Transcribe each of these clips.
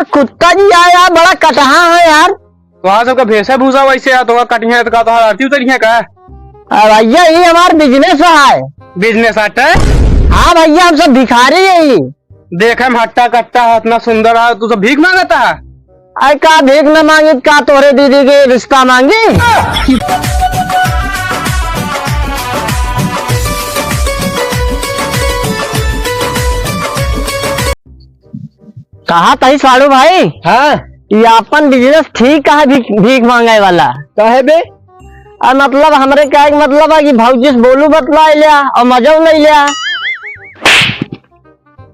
कुत्ता जी आया बड़ा कटहा है यार। वहाँ सबका भेसा भूसा वैसे है तो कटिया है तो का तो आरती उतरी है का भैया ये हमारा बिजनेस है। बिजनेस हट है। हाँ भैया हम सब भिखारी है ही। देखे हम हट्टा कट्टा है इतना सुंदर है तू सब भीख मांगता है। अरे का भीख न मांगी का तोरे दीदी के रिश्ता मांगी। कहा तही साड़ू भाई। हाँ ये अपन बिजनेस ठीक है भीख मांगे वाला कहे बे और मतलब हमरे क्या मतलब है कि भौजी से बोलू बतला लिया और मजा नहीं लिया।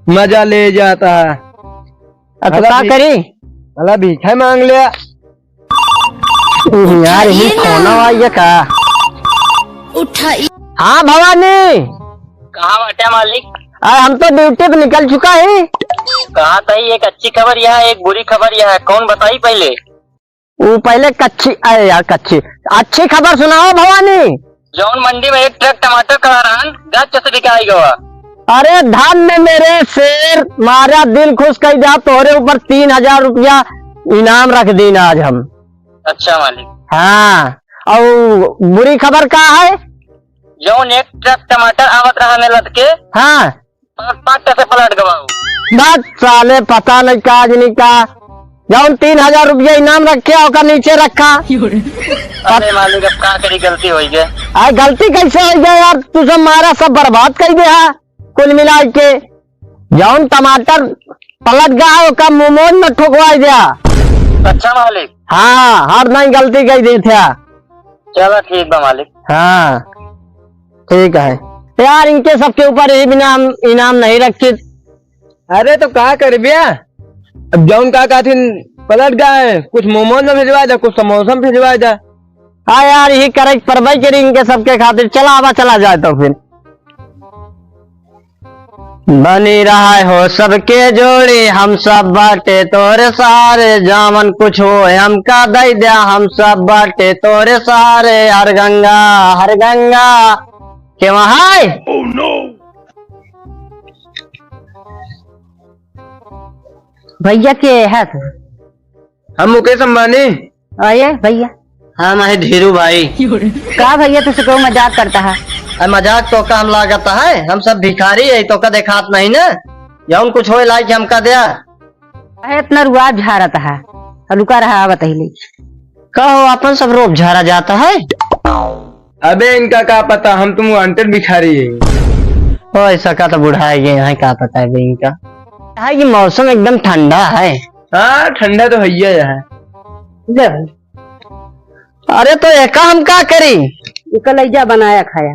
मजा ले जाता है। अब क्या करी अला भीखा मांग लिया यार ही खोना हुआ ये का। उठाई। हाँ भवानी कहाँ बाटे मालिक? हम तो ड्यूटी पे निकल चुका है। कहाँ तही एक अच्छी खबर यह है एक बुरी खबर यह है कौन बताई पहले? वो पहले कच्ची अरे यार कच्ची अच्छी खबर सुनाओ भवानी। जौन मंडी में एक ट्रक टमाटर खड़ा रहन गज कैसे बिकाई गवा। अरे धान में मेरे शेर मारा दिल खुश कर दिया तोरे ऊपर 3000 रुपया इनाम रख दी आज हम। अच्छा मालिक। हाँ और बुरी खबर क्या है? जौन एक ट्रक टमाटर आवत रहने लदके हाँ पाँच कैसे पलट गवाऊ। बस साले पता नहीं का नहीं का जौन 3000 रुपया इनाम रखे और नीचे रखा। अरे मालिक अब क्या करी गलती हो गई। अरे गलती कैसे हो गया यार तू सब मारा सब बर्बाद कर दिया कुल मिला के। जौन टमाटर पलट गया का मुंह में ठोकवा दिया। अच्छा मालिक। हाँ हर नहीं गलती कर दी था। चलो ठीक बा मालिक। हाँ ठीक है यार इनके सबके ऊपर ही बिना इनाम नहीं रखे। अरे तो क्या कर बिया अब जौन का पलट गए कुछ मोमोज में भिजवा दे कुछ समोसा में भिजवा दे। हाँ यार यही करे परवाई करी इनके सबके खातिर। चला आवा चला जाए तो फिर बनी रहा हो सबके जोड़ी हम सब बाटे तोरे सारे जामन कुछ हो हमका दई दिया हम सब बाटे तोरे सारे हर गंगा के वहां भैया के है हम मुकेश अंबानी। आइए भैया। हाँ मैं धीरू भाई। का भैया तुझसे क्यों मजाक करता है? मजाक तो का हम लागता है हम सब भिखारी है तो का देखात नहीं ना जौन कुछ हो लाइक हमका दिया। इतना रुआ झारता है रुका रहा बताइए कहो अपन सब रोप झारा जाता है। अबे इनका क्या पता हम तुम वांटेड भिखारी है। ओ ऐसा का तो बुढ़ाएंगे यहाँ क्या पता है इनका है कि मौसम एकदम ठंडा है। हाँ ठंडा तो है यहाँ। अरे तो एक हम क्या करी कलैया बनाया खाया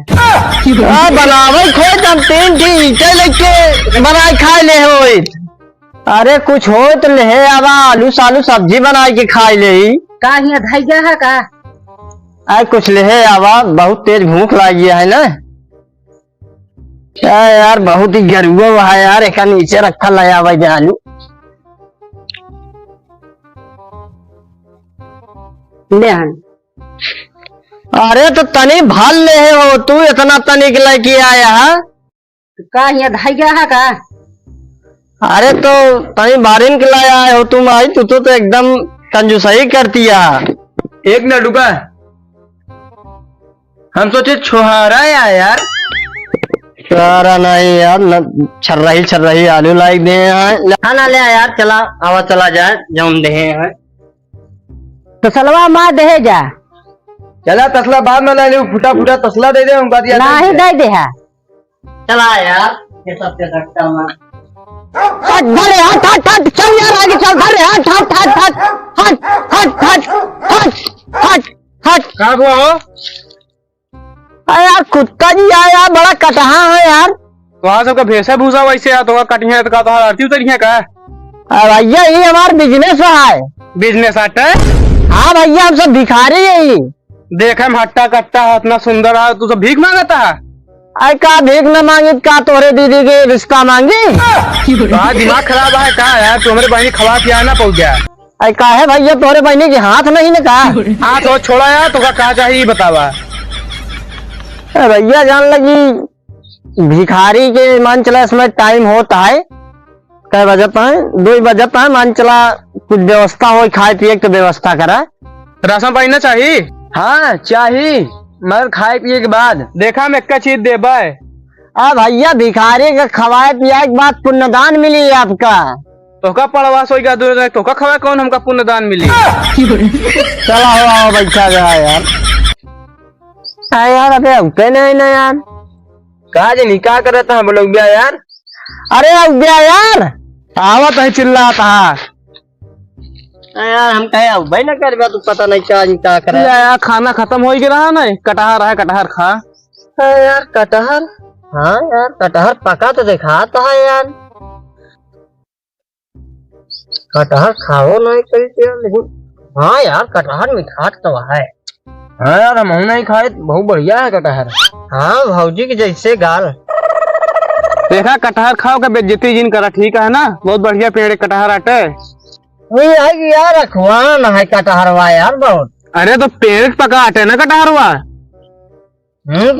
बनावे खोए हम 3 ईटे लेके बनाए खाए ले हो। अरे कुछ हो तो ले आवा आलू सालू सब्जी बना के खाए ले का धैया है का। अरे कुछ ले आवा बहुत तेज भूख लगी है ना क्या यार बहुत ही गरुआ है यार एक नीचे रखा ले आवा आलू ले। अरे तो तनी भाल ले हो तू इतना तनिक लेके आया है का यहाँ धैया है का। अरे तो तनी बारिन के लाया हो तुम आई तू तो एकदम कंजूसई करती है। एक न डुका हम सोचे छोहारा यार। सारा नहीं यार छर रही आलू लाई दे खाना ले यार चला आवा चला जाए जम दे हैं तो सलवा माँ दे जा चला तसला बाद में ले फुटा फुटा तसला दे दे नहीं दे दे है चला यार ये सब के सकता मैं घरे हट चल यार आगे चल घरे हट क्या हुआ हो? अरे यार कुत्ता जी आया बड़ा कटहा है यार। वहाँ सबका भेसा भूसा वैसे है तो कटिया है तो का तो आरती उतरी है का भैया ये हमारा बिजनेस है। बिजनेस हट है। हाँ भैया हम सब भिखारी है ही। देखे हम हट्टा कट्टा है इतना सुंदर है तू सब भीख मांगता है। अरे का भीख न मांगी का तोरे दीदी के रिश्ता मांगी। दिमाग खराब है क्या यार तुम्हारे बहनी खवा पिया ना पहुंच गया। अरे का है भैया तोरे बहनी के हाथ नहीं न का। हाँ तो छोड़ा यार तो क्या चाहिए बतावा। भैया जान लगी भिखारी के मान चला इसमें टाइम होता है कै बजे है 2 बजे है मान चला कुछ व्यवस्था हो खाए पिए के व्यवस्था करा। राशन पानी ना चाहिए? हाँ चाहिए, मगर खाए पिए के बाद देखा में एक चीज दे बाय। भैया भिखारी का खवाए पियाए के बाद पुण्यदान मिली आपका। तो का पड़वास होगा दूर तो का खवा कौन हमका पुण्यदान मिली। चला हो आओ बैठा गया यार। यार अबे उठे नहीं ना यार। कहा जे निकाह कर रहा था हम लोग बिया यार। अरे गया यार आवत है चिल्लाता यार। हम कहे भाई ना कर तू पता नहीं क्या करे यार। खाना खत्म हो ही रहा ना, कटहर है कटहर खा। यार कटहर, हाँ यार कटहर पका तो दिखाता है यार। कटहर खाओ नहीं करते लेकिन हाँ यार कटहर मिठास तो है। हाँ यार हम नहीं खाए, बहुत बढ़िया है कटहर। हाँ भौजी के जैसे गाल। देखा कटहर खाओ का बेइज्जती जिन करा, ठीक है ना। बहुत बढ़िया पेड़ कटहर आटे यार रखवाना है कटहरवा यार बहुत। अरे तो पेड़ पका आटे ना कटहरवा।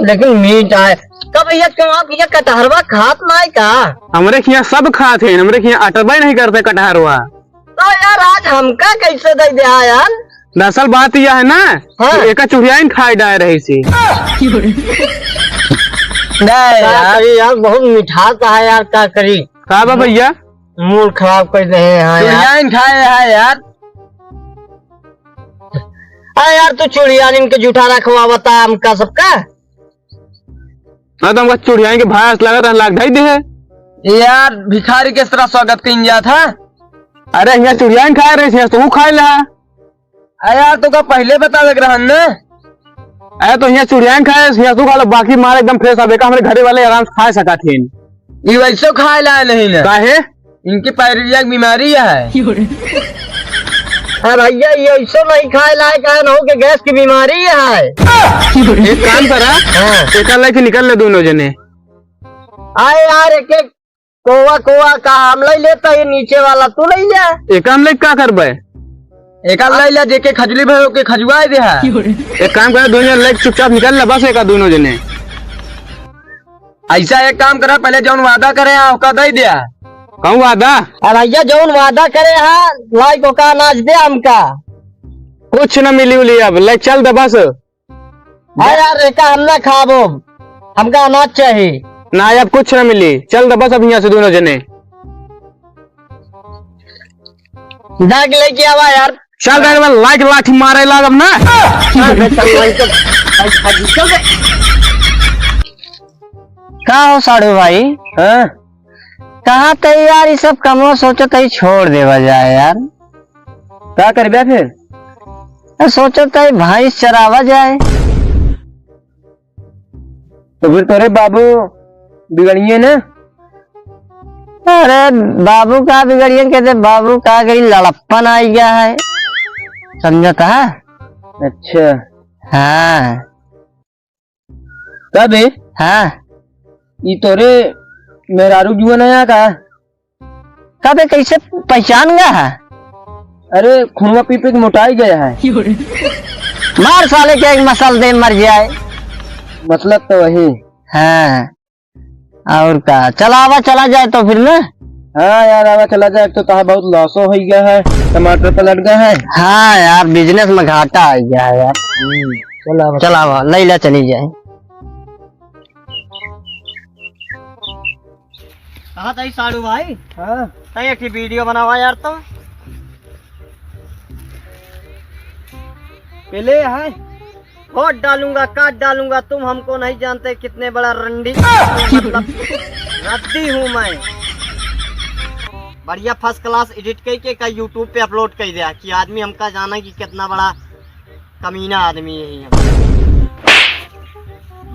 लेकिन मीठ है कब भैया क्यों आप ये कटहरवा खात नहीं का? हमरे यहाँ सब खाते हैं, हमरे यहाँ अटबा नहीं करते कटहरवा। तो यार आज हमका कैसे दे दिया यार? दरअसल बात यह है ना, हाँ। एक चुड़िया खाई डाल रही सी। यार बहुत मिठास है यार, क्या करी। का बा भैया मूड खराब कर दे हैं यार। खाए है यार। यार तू चुड़िया के जूठा रखवा बता हमका सबका। हाँ तो हमका चुड़िया के भाई लगा लाग ढाई दे है यार। भिखारी किस तरह स्वागत कर जा था। अरे यहाँ चुड़िया खाए रहे थे तू खाए ला यार। तो का पहले बता लग रहा न। अरे तो यहाँ चुड़िया खाए तू खा लो, बाकी मारे एकदम फ्रेश आवे का हमारे घरे वाले आराम से खा सका थे। ये वैसे खाए ला नहीं ना काहे, इनकी पायरिया की बीमारी है। भैया ये ऐसा नहीं खाए लायक है ना कि गैस की बीमारी है। एक काम करा, एक लेके निकल ले दोनों जने। आए यार एक एक कोवा का हम ले लेता है, नीचे वाला तू ले जा। एक काम लेके क्या करबे, एक ले ले जेके खजली भर के खजुआए दे है। एक काम करा दोनों लेके चुपचाप निकल ले बस, एक दोनों जने। ऐसा एक काम करा, पहले जौन वादा करे उसका दे दिया। कहूँ वादा भैया जौन वादा करे है लाइक का अनाज दे हमका। कुछ न मिली उली अब ले चल दे बस। यार रेखा हम ना खाबो, हमका अनाज चाहिए ना। अब कुछ न मिली, चल दे बस अब यहाँ से दोनों जने। जाके लेके आवा यार। चल रहे लाइक लाठी मारे लाग अब ना। कहा हो साड़ू भाई? हाँ कहाँ तय यार ये सब कमो सोचो तय छोड़ देवा जाए यार। क्या कर फिर? सोचो तय भैंस चरावा जाए। तो फिर तोरे बाबू बिगड़िए ना। अरे बाबू का बिगड़िए कहते, बाबू का गई लड़प्पन आ गया है, समझता है? अच्छा हाँ कब है? हाँ ये तोरे मेरारू जुआ नया का कब कैसे पहचान गया है? अरे खूनवा पी के मोटाई गया है। मार साले के एक मसल दे मर जाए। मतलब तो वही। हाँ और का चलावा चला जाए तो फिर ना। हाँ यार आवा चला जाए, तो कहा बहुत लॉसो हो गया है, टमाटर पलट गए हैं। हाँ यार बिजनेस में घाटा आ गया है यार। चलावा लैला चली जाए। कहा था साड़ू भाई? हाँ तय एक वीडियो बनावा यार। तो पहले है वोट डालूंगा काट डालूंगा, तुम हमको नहीं जानते कितने बड़ा रंडी मतलब रद्दी हूँ मैं। बढ़िया फर्स्ट क्लास एडिट करके का यूट्यूब पे अपलोड कर दिया कि आदमी हमका जाना कि कितना बड़ा कमीना आदमी है ये।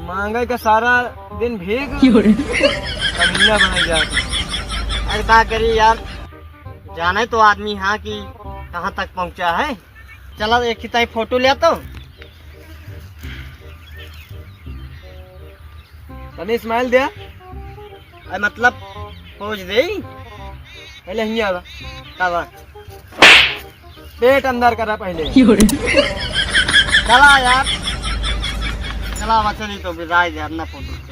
मांगे का सारा दिन भीग कमीना बन जाता। अरे क्या करी यार, जाने तो आदमी हाँ कि कहाँ तक पहुँचा है। चला एक ही फोटो ले तो तने स्माइल दिया मतलब खोज दे पहले ही आवा कब पेट अंदर करा पहले। चला यार चला चली तो बिजाई दे अपना फोटो।